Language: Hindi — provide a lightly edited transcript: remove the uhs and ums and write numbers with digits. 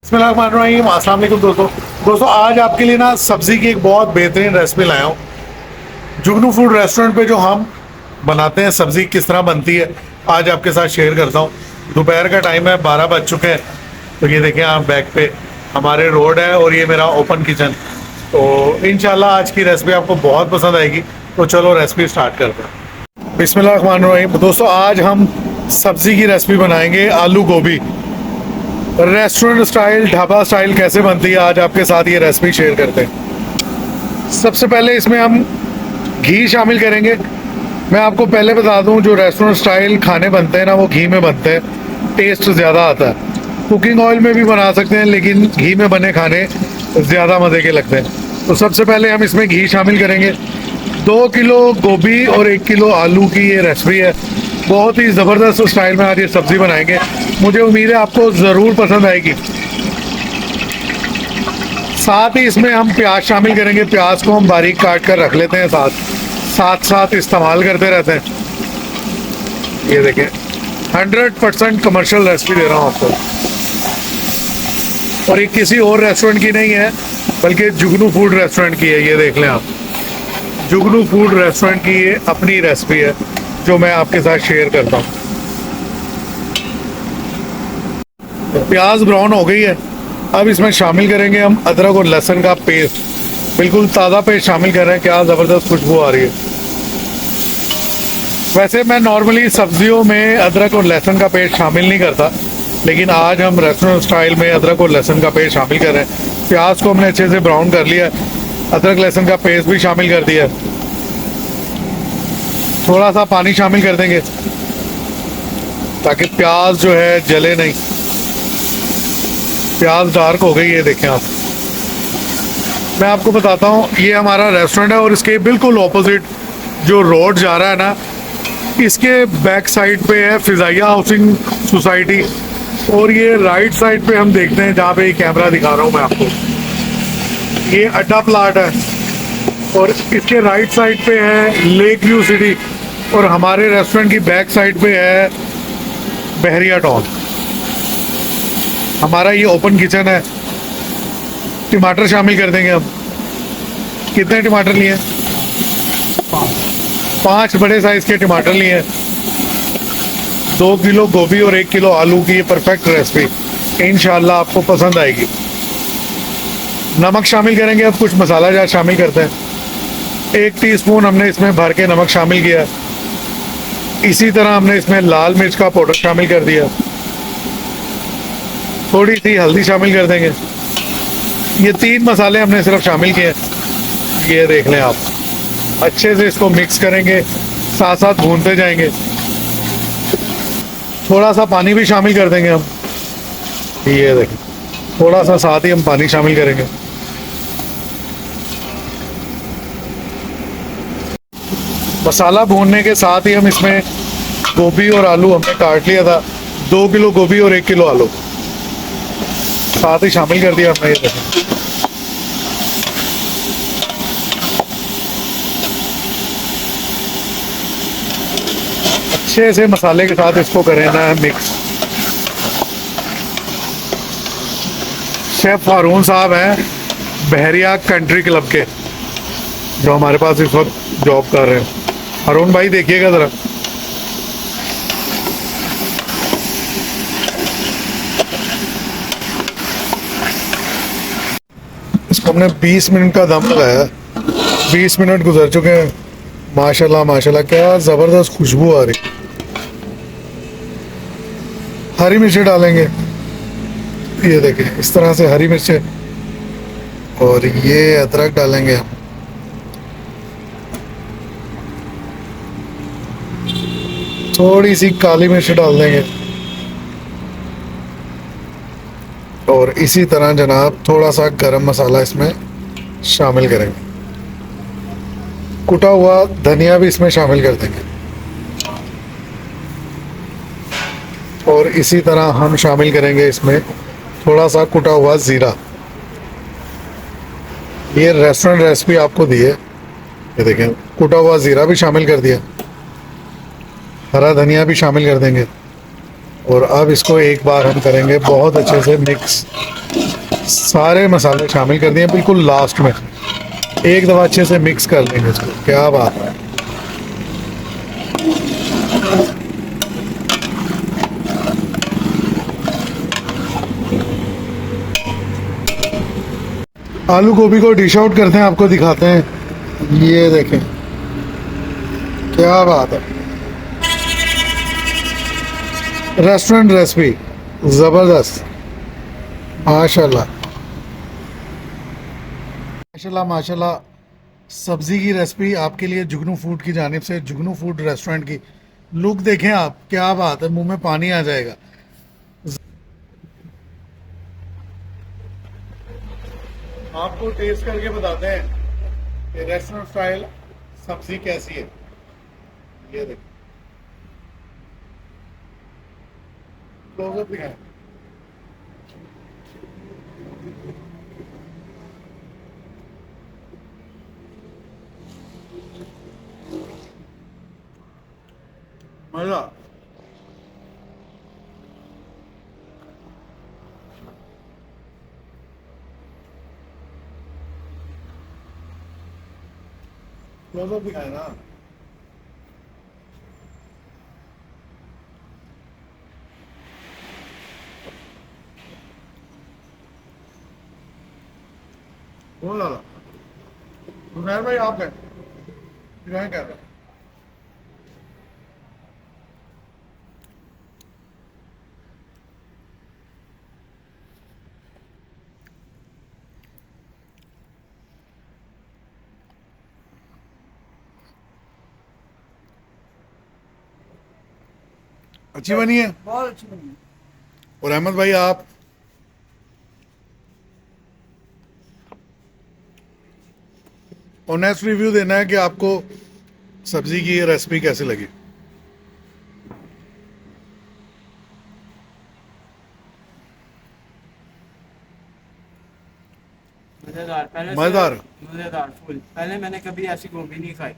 बिस्मिल्लाहिर्रहमानिर्रहीम। अस्सलाम वालेकुम दोस्तों आज आपके लिए ना सब्ज़ी की एक बहुत बेहतरीन रेसिपी लाया हूँ। जुगनू फूड रेस्टोरेंट पे जो हम बनाते हैं सब्ज़ी किस तरह बनती है आज आपके साथ शेयर करता हूँ। दोपहर का टाइम है, 12 बज चुके हैं। तो ये देखें आप, बैक पे हमारे रोड है और ये मेरा ओपन किचन। तो इंशाल्लाह आज की रेसिपी आपको बहुत पसंद आएगी। तो चलो रेसिपी स्टार्ट करते हैं। बिस्मिल्लाहिर्रहमानिर्रहीम। दोस्तों आज हम सब्ज़ी की रेसिपी बनाएंगे, आलू गोभी। रेस्टोरेंट स्टाइल, ढाबा स्टाइल कैसे बनती है आज आपके साथ ये रेसिपी शेयर करते हैं। सबसे पहले इसमें हम घी शामिल करेंगे। मैं आपको पहले बता दूं, जो रेस्टोरेंट स्टाइल खाने बनते हैं ना वो घी में बनते हैं, टेस्ट ज़्यादा आता है। कुकिंग ऑयल में भी बना सकते हैं लेकिन घी में बने खाने ज़्यादा मज़े के लगते हैं। तो सबसे पहले हम इसमें घी शामिल करेंगे। 2 किलो गोभी और 1 किलो आलू की ये रेसिपी है। बहुत ही ज़बरदस्त स्टाइल में आज ये सब्ज़ी बनाएंगे। मुझे उम्मीद है आपको ज़रूर पसंद आएगी। साथ ही इसमें हम प्याज शामिल करेंगे। प्याज को हम बारीक काट कर रख लेते हैं, साथ इस्तेमाल करते रहते हैं। ये देखें, 100% कमर्शियल रेसिपी दे रहा हूँ आपको। और ये किसी और रेस्टोरेंट की नहीं है बल्कि जुगनू फूड रेस्टोरेंट की है। ये देख लें आप, जुगनू फूड रेस्टोरेंट की ये अपनी रेसिपी है जो मैं आपके साथ शेयर करता हूँ। प्याज ब्राउन हो गई है। अब इसमें शामिल करेंगे हम अदरक और लहसुन का पेस्ट। बिल्कुल ताज़ा पेस्ट शामिल कर रहे हैं। क्या ज़बरदस्त खुशबू आ रही है। वैसे मैं नॉर्मली सब्जियों में अदरक और लहसुन का पेस्ट शामिल नहीं करता, लेकिन आज हम रेस्टोरेंट स्टाइल में अदरक और लहसुन का पेस्ट शामिल कर रहे हैं। प्याज को हमने अच्छे से ब्राउन कर लिया, अदरक लहसुन का पेस्ट भी शामिल कर दिया। थोड़ा सा पानी शामिल कर देंगे ताकि प्याज जो है जले नहीं। प्याज डार्क हो गई, ये देखें आप। मैं आपको बताता हूँ, ये हमारा रेस्टोरेंट है और इसके बिल्कुल ऑपोजिट जो रोड जा रहा है ना, इसके बैक साइड पे है फिजाइया हाउसिंग सोसाइटी। और ये राइट साइड पे हम देखते हैं, जहाँ पे ये कैमरा दिखा रहा हूँ मैं आपको, ये अड्डा प्लाट है। और इसके राइट साइड पे है लेक व्यू सिटी और हमारे रेस्टोरेंट की बैक साइड पे है बहरिया टाउन। हमारा ये ओपन किचन है। टमाटर शामिल कर देंगे हम। कितने टमाटर लिए? 5 बड़े साइज के टमाटर लिए। 2 किलो गोभी और 1 किलो आलू की ये परफेक्ट रेसिपी इंशाल्लाह आपको पसंद आएगी। नमक शामिल करेंगे। अब कुछ मसाला जात शामिल करते हैं। 1 टीस्पून हमने इसमें भर के नमक शामिल किया। इसी तरह हमने इसमें लाल मिर्च का पाउडर शामिल कर दिया। थोड़ी सी हल्दी शामिल कर देंगे। ये 3 मसाले हमने सिर्फ शामिल किए। ये देख लें आप, अच्छे से इसको मिक्स करेंगे, साथ साथ भूनते जाएंगे। थोड़ा सा पानी भी शामिल कर देंगे हम। ये देखें, थोड़ा सा साथ ही हम पानी शामिल करेंगे। मसाला भूनने के साथ ही हम इसमें गोभी और आलू हमने काट लिया था, 2 किलो गोभी और 1 किलो आलू साथ ही शामिल कर दिया हमने। ये देखें, अच्छे से मसाले के साथ इसको करना है मिक्स। शेफ फारून साहब हैं बहरिया कंट्री क्लब के, जो हमारे पास इस वक्त जॉब कर रहे हैं। हारून भाई देखिएगा ज़रा। इसको हमने 20 मिनट का दम लगाया। 20 मिनट गुजर चुके हैं। माशाल्लाह माशाल्लाह, क्या ज़बरदस्त खुशबू आ रही। हरी मिर्चें डालेंगे। ये देखें, इस तरह से हरी मिर्चें, और ये अदरक डालेंगे हम। थोड़ी सी काली मिर्च डाल देंगे। और इसी तरह जनाब थोड़ा सा गरम मसाला इसमें शामिल करेंगे। कुटा हुआ धनिया भी इसमें शामिल कर देंगे। और इसी तरह हम शामिल करेंगे इसमें थोड़ा सा कुटा हुआ ज़ीरा। ये रेस्टोरेंट रेसिपी आपको दी है। ये देखें, कुटा हुआ ज़ीरा भी शामिल कर दिया। हरा धनिया भी शामिल कर देंगे। और अब इसको एक बार हम करेंगे बहुत अच्छे से मिक्स। सारे मसाले शामिल कर दिए बिल्कुल लास्ट में, एक दफ़ा अच्छे से मिक्स कर लेंगे इसको। क्या बात है। आलू गोभी को डिश आउट करते हैं, आपको दिखाते हैं। ये देखें, क्या बात है। रेस्टोरेंट रेसिपी ज़बरदस्त। माशाल्लाह माशाल्लाह माशाल्लाह। सब्जी की रेसिपी आपके लिए जुगनू फूड की जानिब से, जुगनू फूड रेस्टोरेंट की। लुक देखें आप, क्या बात है, मुंह में पानी आ जाएगा। आपको टेस्ट करके बताते हैं कि रेस्टोरेंट स्टाइल सब्जी कैसी है। ये देखो, क्लोजअप दिखाएं। मजा। क्लोजअप दिखाए ना। बहुत ज्यादा। सुनैर भाई आप कहें, क्या कह रहे हैं। अच्छी बनी है, बहुत अच्छी बनी है। और अहमद भाई आप। ऑनेस्ट रिव्यू देना है कि आपको सब्जी की ये रेसिपी कैसी लगी। मजेदार, पहले से मजेदार। मजेदार फुल। पहले मैंने कभी ऐसी गोभी नहीं खाई।